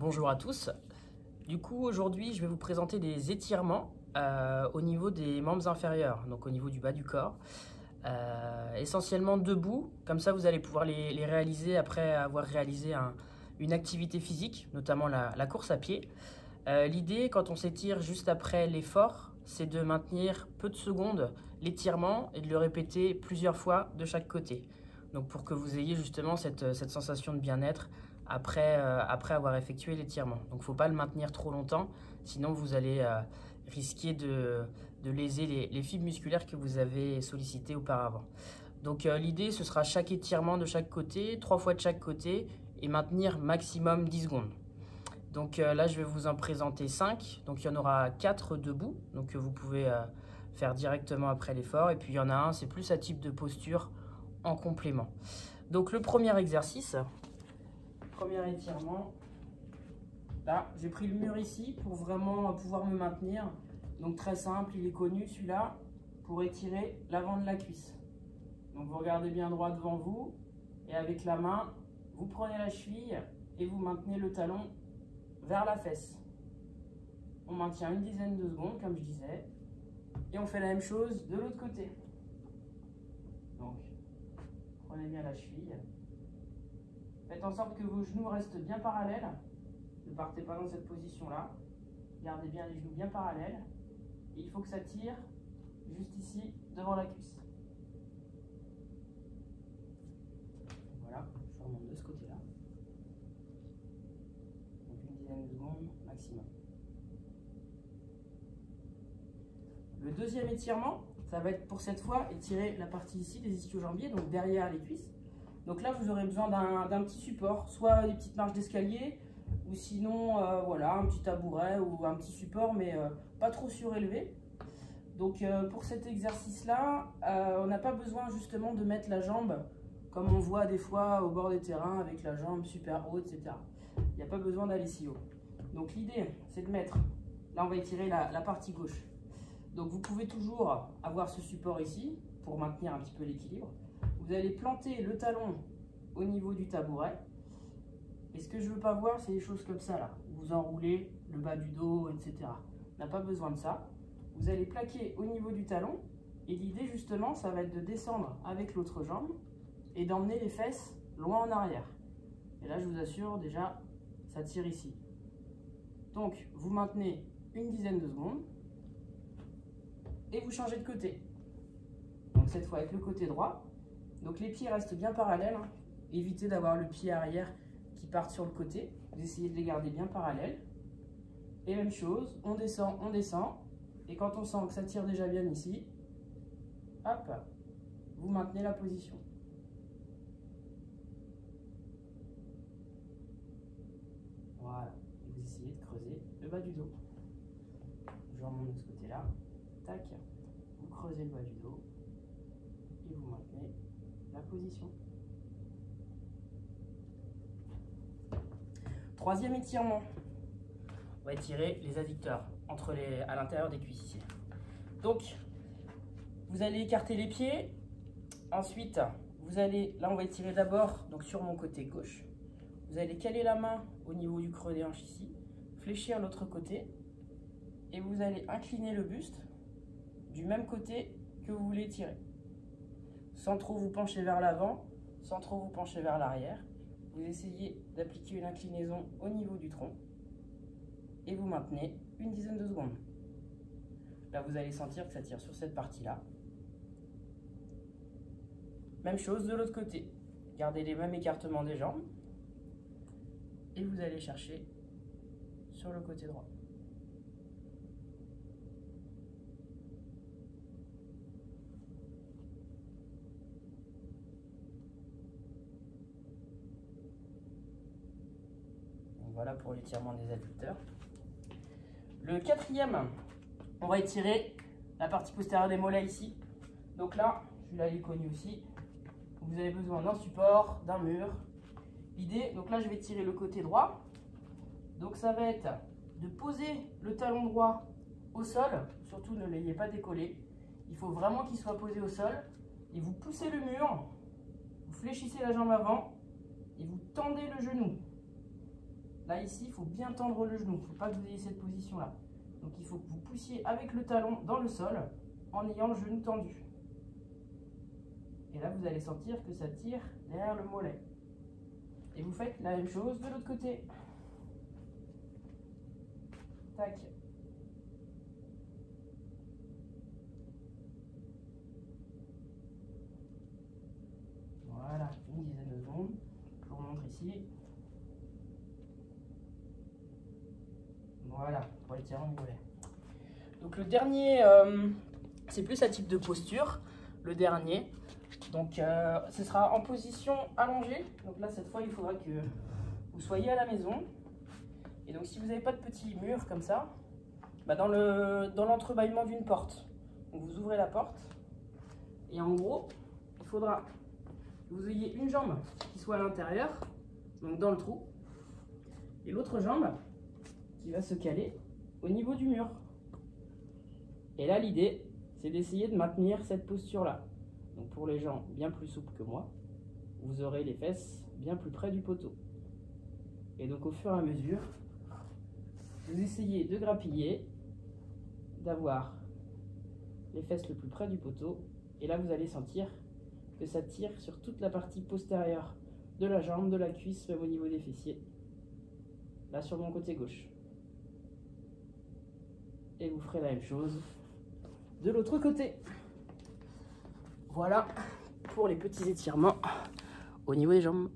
Bonjour à tous. Du coup, aujourd'hui, je vais vous présenter des étirements au niveau des membres inférieurs, donc au niveau du bas du corps. Essentiellement debout, comme ça vous allez pouvoir les réaliser après avoir réalisé une activité physique, notamment la course à pied. L'idée, quand on s'étire juste après l'effort, c'est de maintenir peu de secondes l'étirement et de le répéter plusieurs fois de chaque côté. Donc pour que vous ayez justement cette sensation de bien-être après avoir effectué l'étirement. Donc il ne faut pas le maintenir trop longtemps, sinon vous allez risquer de léser les fibres musculaires que vous avez sollicitées auparavant. Donc l'idée, ce sera chaque étirement de chaque côté, 3 fois de chaque côté, et maintenir maximum 10 secondes. Donc là, je vais vous en présenter 5. Donc il y en aura 4 debout, donc vous pouvez faire directement après l'effort. Et puis il y en a un, c'est plus à type de posture en complément. Donc le premier exercice, premier étirement. Là, j'ai pris le mur ici pour vraiment pouvoir me maintenir. Donc très simple, il est connu celui-là, pour étirer l'avant de la cuisse. Donc vous regardez bien droit devant vous et avec la main, vous prenez la cheville et vous maintenez le talon vers la fesse. On maintient une dizaine de secondes, comme je disais, et on fait la même chose de l'autre côté. Donc, prenez bien la cheville. Faites en sorte que vos genoux restent bien parallèles. Ne partez pas dans cette position-là. Gardez bien les genoux bien parallèles. Et il faut que ça tire juste ici, devant la cuisse. Voilà, je remonte de ce côté-là. Donc une dizaine de secondes maximum. Le deuxième étirement, ça va être pour cette fois étirer la partie ici des ischio-jambiers, donc derrière les cuisses. Donc là, vous aurez besoin d'un petit support, soit des petites marches d'escalier, ou sinon, voilà, un petit tabouret ou un petit support, mais pas trop surélevé. Donc pour cet exercice-là, on n'a pas besoin justement de mettre la jambe comme on voit des fois au bord des terrains avec la jambe super haute, etc. Il n'y a pas besoin d'aller si haut. Donc l'idée, c'est de mettre, là on va étirer la partie gauche. Donc vous pouvez toujours avoir ce support ici pour maintenir un petit peu l'équilibre. Vous allez planter le talon au niveau du tabouret. Et ce que je ne veux pas voir, c'est des choses comme ça là. Vous enroulez le bas du dos, etc. On n'a pas besoin de ça. Vous allez plaquer au niveau du talon. Et l'idée justement, ça va être de descendre avec l'autre jambe et d'emmener les fesses loin en arrière. Et là, je vous assure, déjà, ça tire ici. Donc, vous maintenez une dizaine de secondes et vous changez de côté. Donc, cette fois avec le côté droit. Donc, les pieds restent bien parallèles. Hein. Évitez d'avoir le pied arrière qui parte sur le côté. Vous essayez de les garder bien parallèles. Et même chose, on descend, on descend. Et quand on sent que ça tire déjà bien ici, hop, vous maintenez la position. Voilà, et vous essayez de creuser le bas du dos. Je remonte de ce côté-là, tac, vous creusez le bas du dos et vous maintenez la position. Troisième étirement, on va étirer les adducteurs à l'intérieur des cuisses ici. Donc, vous allez écarter les pieds, ensuite, vous allez, là on va étirer d'abord donc sur mon côté gauche. Vous allez caler la main au niveau du creux des hanches ici, fléchir l'autre côté et vous allez incliner le buste du même côté que vous voulez tirer. Sans trop vous pencher vers l'avant, sans trop vous pencher vers l'arrière. Vous essayez d'appliquer une inclinaison au niveau du tronc et vous maintenez une dizaine de secondes. Là, vous allez sentir que ça tire sur cette partie-là. Même chose de l'autre côté. Gardez les mêmes écartements des jambes. Et vous allez chercher sur le côté droit. Donc voilà pour l'étirement des adducteurs. Le quatrième, on va étirer la partie postérieure des mollets ici. Donc là, celui-là il est connu aussi. Vous avez besoin d'un support, d'un mur. L'idée, donc là je vais tirer le côté droit. Donc ça va être de poser le talon droit au sol. Surtout ne l'ayez pas décollé. Il faut vraiment qu'il soit posé au sol. Et vous poussez le mur. Vous fléchissez la jambe avant. Et vous tendez le genou. Là, ici, il faut bien tendre le genou. Il ne faut pas que vous ayez cette position-là. Donc, il faut que vous poussiez avec le talon dans le sol en ayant le genou tendu. Et là, vous allez sentir que ça tire derrière le mollet. Et vous faites la même chose de l'autre côté. Tac. Voilà, une dizaine de secondes. Je vous remontre ici. Voilà, pour l'étirement du mollet. Donc le dernier, c'est plus un type de posture. Le dernier. Donc ce sera en position allongée. Donc là, cette fois, il faudra que vous soyez à la maison. Et donc si vous n'avez pas de petit mur comme ça, bah dans l'entrebâillement d'une porte. Donc vous ouvrez la porte. Et en gros, il faudra que vous ayez une jambe qui soit à l'intérieur, donc dans le trou. Et l'autre jambe qui va se caler au niveau du mur. Et là, l'idée, c'est d'essayer de maintenir cette posture-là. Donc pour les gens bien plus souples que moi, vous aurez les fesses bien plus près du poteau. Et donc au fur et à mesure, vous essayez de grappiller, d'avoir les fesses le plus près du poteau. Et là, vous allez sentir que ça tire sur toute la partie postérieure de la jambe, de la cuisse, même au niveau des fessiers. Là, sur mon côté gauche. Et vous ferez la même chose de l'autre côté. Voilà pour les petits étirements au niveau des jambes.